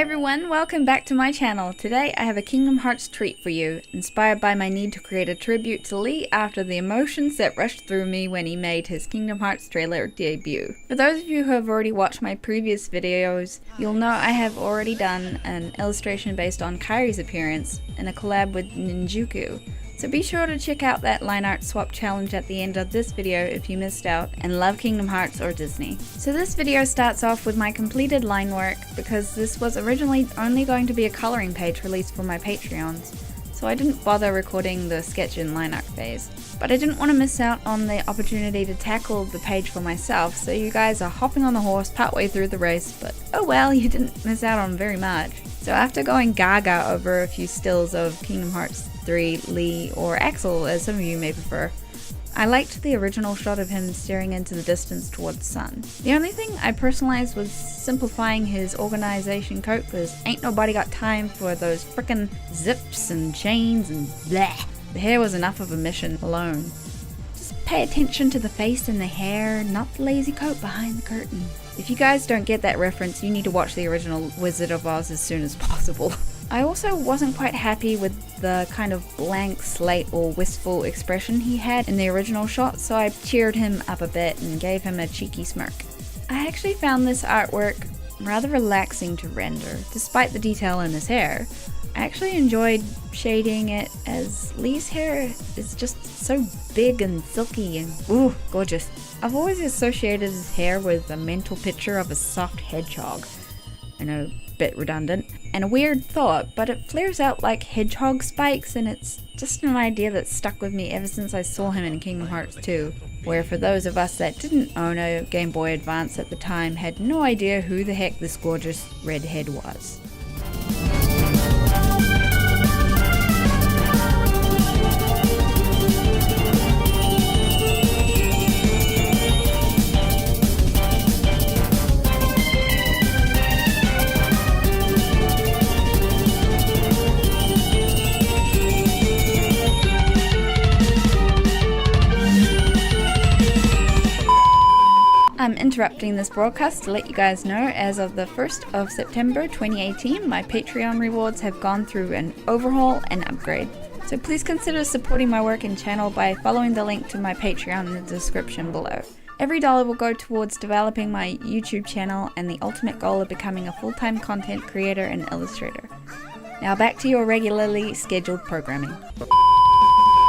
Hey everyone, welcome back to my channel. Today I have a Kingdom Hearts treat for you, inspired by my need to create a tribute to Lea after the emotions that rushed through me when he made his Kingdom Hearts trailer debut. For those of you who have already watched my previous videos, you'll know I have already done an illustration based on Kairi's appearance in a collab with Ninjuku. So be sure to check out that line art swap challenge at the end of this video if you missed out and love Kingdom Hearts or Disney. So this video starts off with my completed line work because this was originally only going to be a coloring page released for my Patreons, so I didn't bother recording the sketch in line art phase. But I didn't want to miss out on the opportunity to tackle the page for myself, so you guys are hopping on the horse partway through the race, but oh well, you didn't miss out on very much. So after going gaga over a few stills of Kingdom Hearts 3, Lea, or Axel as some of you may prefer, I liked the original shot of him staring into the distance towards the sun. The only thing I personalized was simplifying his organization coat, because ain't nobody got time for those frickin' zips and chains and bleh. The hair was enough of a mission alone. Just pay attention to the face and the hair, not the lazy coat behind the curtain. If you guys don't get that reference, you need to watch the original Wizard of Oz as soon as possible. I also wasn't quite happy with the kind of blank slate or wistful expression he had in the original shot, so I cheered him up a bit and gave him a cheeky smirk. I actually found this artwork rather relaxing to render, despite the detail in his hair. I actually enjoyed shading it, as Lea's hair is just so big and silky and ooh, gorgeous. I've always associated his hair with a mental picture of a soft hedgehog. I know, bit redundant, and a weird thought, but it flares out like hedgehog spikes, and it's just an idea that stuck with me ever since I saw him in Kingdom Hearts 2, where for those of us that didn't own a Game Boy Advance at the time had no idea who the heck this gorgeous redhead was. I'm interrupting this broadcast to let you guys know, as of the 1st of September 2018, my Patreon rewards have gone through an overhaul and upgrade. So please consider supporting my work and channel by following the link to my Patreon in the description below. Every dollar will go towards developing my YouTube channel and the ultimate goal of becoming a full-time content creator and illustrator. Now back to your regularly scheduled programming.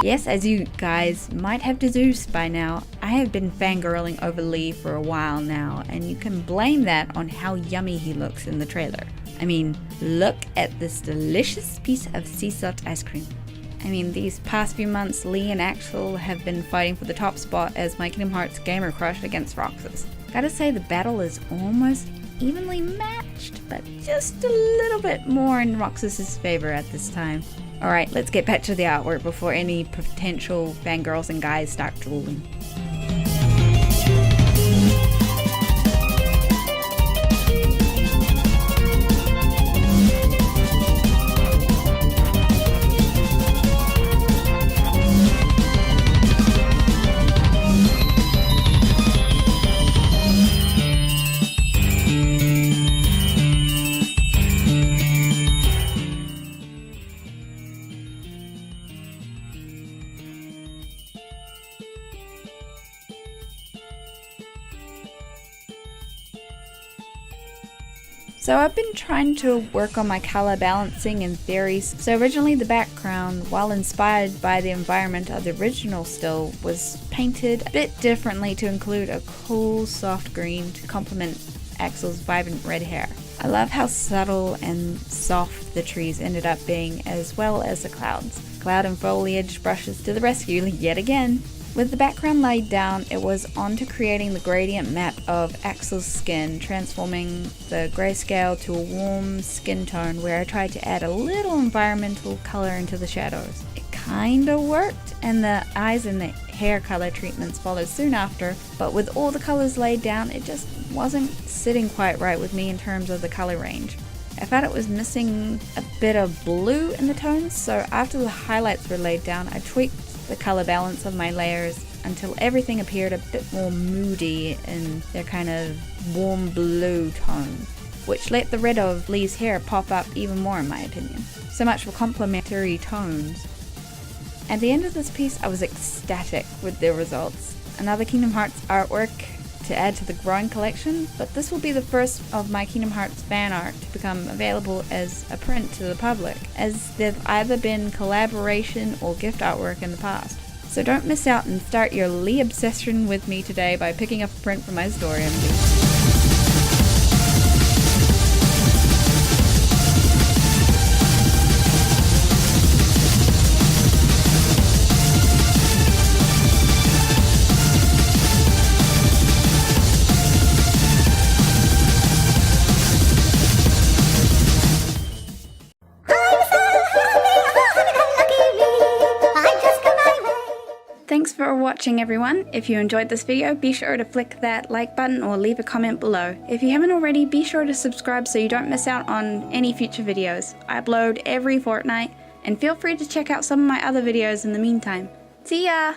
Yes, as you guys might have deduced by now, I have been fangirling over Lea for a while now, and you can blame that on how yummy he looks in the trailer. I mean, look at this delicious piece of sea salt ice cream. I mean, these past few months, Lea and Axel have been fighting for the top spot as my Kingdom Hearts gamer crush against Roxas. Gotta say, the battle is almost evenly matched, but just a little bit more in Roxas's favor at this time. Alright, let's get back to the artwork before any potential fangirls and guys start drooling. So I've been trying to work on my color balancing and theories. So originally the background, while inspired by the environment of the original still, was painted a bit differently to include a cool soft green to complement Axel's vibrant red hair. I love how subtle and soft the trees ended up being, as well as the clouds. Cloud and foliage brushes to the rescue yet again. With the background laid down, it was on to creating the gradient map of Axel's skin, transforming the grayscale to a warm skin tone where I tried to add a little environmental color into the shadows. It kinda worked, and the eyes and the hair color treatments followed soon after, but with all the colors laid down, it just wasn't sitting quite right with me in terms of the color range. I found it was missing a bit of blue in the tones, so after the highlights were laid down, I tweaked the color balance of my layers until everything appeared a bit more moody in their kind of warm blue tone. which let the red of Lee's hair pop up even more in my opinion. So much for complementary tones. At the end of this piece I was ecstatic with the results. Another Kingdom Hearts artwork to add to the growing collection, but this will be the first of my Kingdom Hearts fan art to become available as a print to the public, as they've either been collaboration or gift artwork in the past. So don't miss out and start your Lee obsession with me today by picking up a print from my store envy. Thanks for watching everyone. If you enjoyed this video, be sure to flick that like button or leave a comment below. If you haven't already, be sure to subscribe so you don't miss out on any future videos. I upload every fortnight, and feel free to check out some of my other videos in the meantime. See ya!